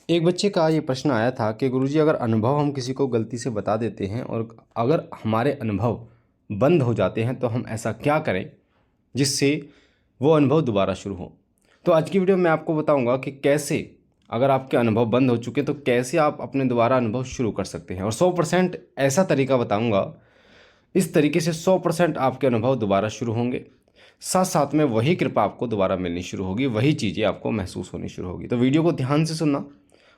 एक बच्चे का ये प्रश्न आया था कि गुरुजी, अगर अनुभव हम किसी को गलती से बता देते हैं और अगर हमारे अनुभव बंद हो जाते हैं तो हम ऐसा क्या करें जिससे वो अनुभव दोबारा शुरू हो। तो आज की वीडियो में मैं आपको बताऊंगा कि कैसे, अगर आपके अनुभव बंद हो चुके तो कैसे आप अपने दोबारा अनुभव शुरू कर सकते हैं। और 100% ऐसा तरीका बताऊंगा, इस तरीके से 100% आपके अनुभव दोबारा शुरू होंगे। साथ साथ में वही कृपा आपको दोबारा मिलनी शुरू होगी, वही चीज़ें आपको महसूस होनी शुरू होगी। तो वीडियो को ध्यान से सुनना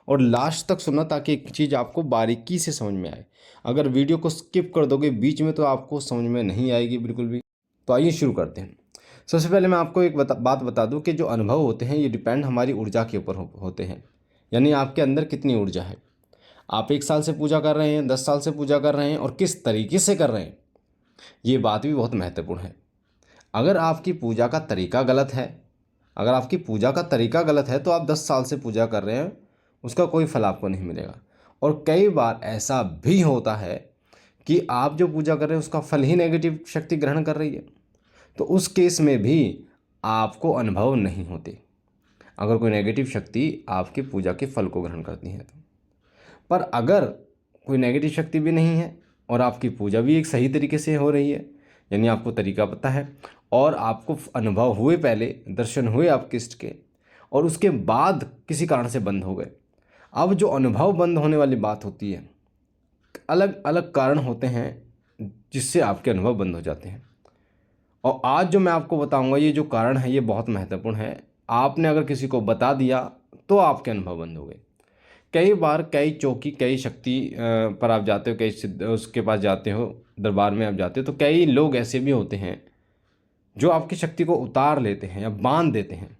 और लास्ट तक सुनना ताकि एक चीज़ आपको बारीकी से समझ में आए। अगर वीडियो को स्किप कर दोगे बीच में तो आपको समझ में नहीं आएगी बिल्कुल भी। तो आइए शुरू करते हैं। सबसे पहले मैं आपको एक बात बता दूं कि जो अनुभव होते हैं ये डिपेंड हमारी ऊर्जा के ऊपर होते हैं, यानी आपके अंदर कितनी ऊर्जा है। आप 1 साल से पूजा कर रहे हैं, 10 साल से पूजा कर रहे हैं और किस तरीके से कर रहे हैं, ये बात भी बहुत महत्वपूर्ण है। अगर आपकी पूजा का तरीका गलत है, अगर आपकी पूजा का तरीका गलत है तो आप 10 साल से पूजा कर रहे हैं, उसका कोई फल आपको नहीं मिलेगा। और कई बार ऐसा भी होता है कि आप जो पूजा कर रहे हैं उसका फल ही नेगेटिव शक्ति ग्रहण कर रही है, तो उस केस में भी आपको अनुभव नहीं होते, अगर कोई नेगेटिव शक्ति आपकी पूजा के फल को ग्रहण करती है तो। पर अगर कोई नेगेटिव शक्ति भी नहीं है और आपकी पूजा भी एक सही तरीके से हो रही है, यानी आपको तरीका पता है और आपको अनुभव हुए, पहले दर्शन हुए आपके इष्ट के और उसके बाद किसी कारण से बंद हो गए। अब जो अनुभव बंद होने वाली बात होती है, अलग अलग कारण होते हैं जिससे आपके अनुभव बंद हो जाते हैं। और आज जो मैं आपको बताऊंगा ये जो कारण है ये बहुत महत्वपूर्ण है। आपने अगर किसी को बता दिया तो आपके अनुभव बंद हो गए। कई बार कई चौकी, कई शक्ति पर आप जाते हो, कई सिद्ध उसके पास जाते हो, दरबार में आप जाते हो, तो कई लोग ऐसे भी होते हैं जो आपकी शक्ति को उतार लेते हैं या बांध देते हैं।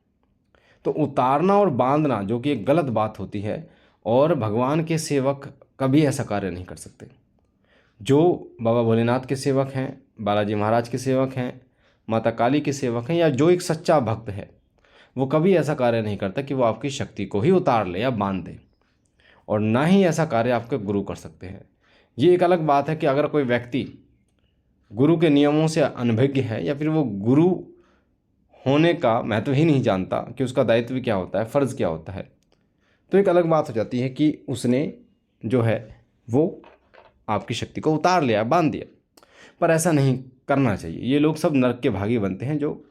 तो उतारना और बांधना जो कि एक गलत बात होती है, और भगवान के सेवक कभी ऐसा कार्य नहीं कर सकते। जो बाबा भोलेनाथ के सेवक हैं, बालाजी महाराज के सेवक हैं, माता काली के सेवक हैं, या जो एक सच्चा भक्त है, वो कभी ऐसा कार्य नहीं करता कि वो आपकी शक्ति को ही उतार ले या बांध दे। और ना ही ऐसा कार्य आपके गुरु कर सकते हैं। ये एक अलग बात है कि अगर कोई व्यक्ति गुरु के नियमों से अनभिज्ञ है या फिर वो गुरु होने का महत्व ही नहीं जानता कि उसका दायित्व क्या होता है, फ़र्ज़ क्या होता है, तो एक अलग बात हो जाती है कि उसने जो है वो आपकी शक्ति को उतार लिया, बांध दिया। पर ऐसा नहीं करना चाहिए। ये लोग सब नरक के भागी बनते हैं जो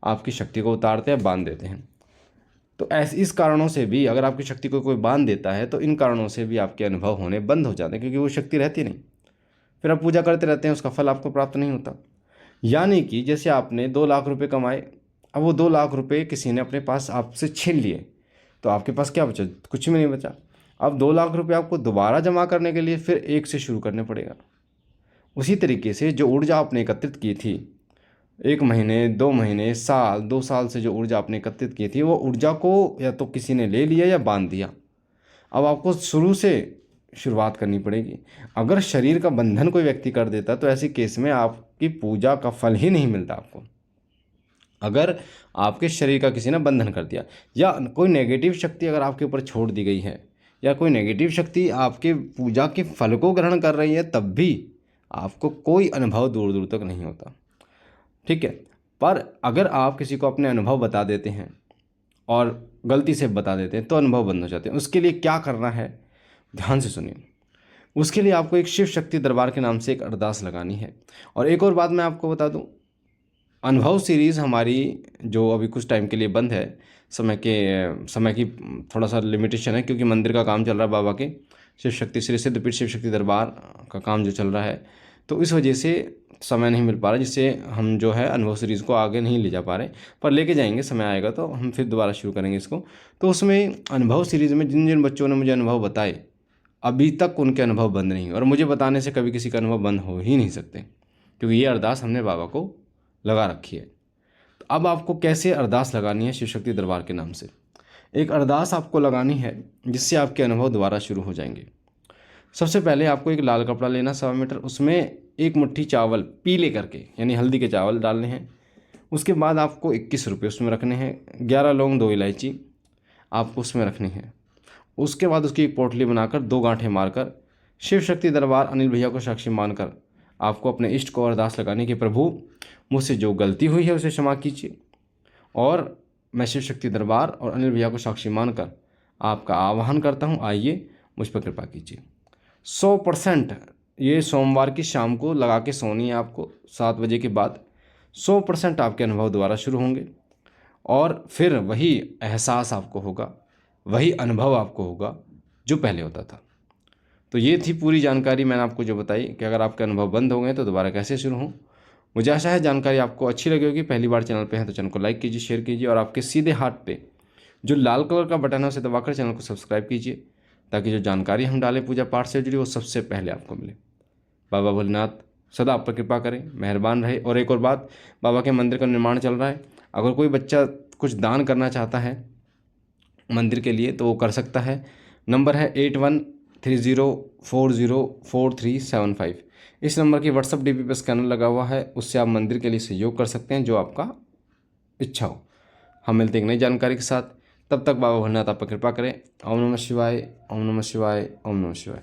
आपकी शक्ति को उतारते हैं, बांध देते हैं। तो ऐसे इस कारणों से भी, अगर आपकी शक्ति को कोई बांध देता है तो इन कारणों से भी आपके अनुभव होने बंद हो जाते हैं, क्योंकि वो शक्ति रहती नहीं। फिर आप पूजा करते रहते हैं, उसका फल आपको प्राप्त नहीं होता। यानी कि जैसे आपने 2 लाख रुपए कमाए, अब वो 2 लाख रुपए किसी ने अपने पास आपसे छीन लिए, तो आपके पास क्या बचा? कुछ भी नहीं बचा। अब 2 लाख रुपए आपको दोबारा जमा करने के लिए फिर एक से शुरू करने पड़ेगा। उसी तरीके से जो ऊर्जा आपने एकत्रित की थी, 1 महीने, 2 महीने, साल, 2 साल से जो ऊर्जा आपने एकत्रित की थी, वो ऊर्जा को या तो किसी ने ले लिया या बांध दिया। अब आपको शुरू से शुरुआत करनी पड़ेगी। अगर शरीर का बंधन कोई व्यक्ति कर देता तो ऐसे केस में आपकी पूजा का फल ही नहीं मिलता आपको। अगर आपके शरीर का किसी ने बंधन कर दिया, या कोई नेगेटिव शक्ति अगर आपके ऊपर छोड़ दी गई है, या कोई नेगेटिव शक्ति आपके पूजा के फल को ग्रहण कर रही है, तब भी आपको कोई अनुभव दूर दूर तक नहीं होता। ठीक है। पर अगर आप किसी को अपने अनुभव बता देते हैं और गलती से बता देते हैं तो अनुभव बंद हो जाते हैं। उसके लिए क्या करना है, ध्यान से सुनिए। उसके लिए आपको एक शिव शक्ति दरबार के नाम से एक अरदास लगानी है। और एक और बात मैं आपको बता दूं, अनुभव सीरीज़ हमारी जो अभी कुछ टाइम के लिए बंद है, समय की थोड़ा सा लिमिटेशन है, क्योंकि मंदिर का काम चल रहा है बाबा के शिव शक्ति श्री सिद्धपीठ शिव शक्ति दरबार का काम जो चल रहा है, तो इस वजह से समय नहीं मिल पा रहा, जिससे हम जो है अनुभव सीरीज़ को आगे नहीं ले जा पा रहे। पर लेके जाएंगे, समय आएगा तो हम फिर दोबारा शुरू करेंगे इसको। तो उसमें अनुभव सीरीज़ में जिन जिन बच्चों ने मुझे अनुभव बताए, अभी तक उनके अनुभव बंद नहीं हुए, और मुझे बताने से कभी किसी का अनुभव बंद हो ही नहीं सकते, क्योंकि ये अरदास हमने बाबा को लगा रखी है। तो अब आपको कैसे अरदास लगानी है शिव शक्ति दरबार के नाम से? एक अरदास आपको लगानी है जिससे आपके अनुभव दोबारा शुरू हो जाएंगे। सबसे पहले आपको एक लाल कपड़ा लेना 1.25 मीटर, उसमें 1 मुट्ठी चावल पीले करके, यानी हल्दी के चावल डालने हैं। उसके बाद आपको 21 रुपये उसमें रखने हैं। 11 लौंग, 2 इलायची आपको उसमें रखनी है। उसके बाद उसकी एक पोटली बनाकर 2 गांठें मारकर शिव शक्ति दरबार अनिल भैया को साक्षी मानकर आपको अपने इष्ट को अरदास लगाने की, प्रभु मुझसे जो गलती हुई है उसे क्षमा कीजिए, और मैं शिव शक्ति दरबार और अनिल भैया को साक्षी मानकर आपका आह्वान करता हूँ, आइए मुझ पर कृपा कीजिए। 100% ये सोमवार की शाम को लगा के सोनी है आपको 7 बजे के बाद। 100% आपके अनुभव दोबारा शुरू होंगे और फिर वही एहसास आपको होगा, वही अनुभव आपको होगा जो पहले होता था। तो ये थी पूरी जानकारी मैंने आपको जो बताई कि अगर आपके अनुभव बंद हो गए तो दोबारा कैसे शुरू हों। मुझे आशा है जानकारी आपको अच्छी लगी होगी। पहली बार चैनल पे हैं तो चैनल को लाइक कीजिए, शेयर कीजिए और आपके सीधे हाथ पे जो लाल कलर का बटन है उसे दबाकर चैनल को सब्सक्राइब कीजिए, ताकि जो जानकारी हम डालें पूजा पाठ से जुड़ी वो सबसे पहले आपको मिले। बाबा भोलेनाथ सदा आप पर कृपा करें, मेहरबान रहे। और एक और बात, बाबा के मंदिर का निर्माण चल रहा है। अगर कोई बच्चा कुछ दान करना चाहता है मंदिर के लिए तो वो कर सकता है। नंबर है 8130404375। इस नंबर की व्हाट्सअप डीपी पर स्कैनर लगा हुआ है, उससे आप मंदिर के लिए सहयोग कर सकते हैं जो आपका इच्छा हो। हम मिलते हैं एक नई जानकारी के साथ। तब तक बाबा भोलेनाथ आप पर कृपा करें। ओम नमः शिवाय, ओम नमः शिवाय, ओम नमः शिवाय।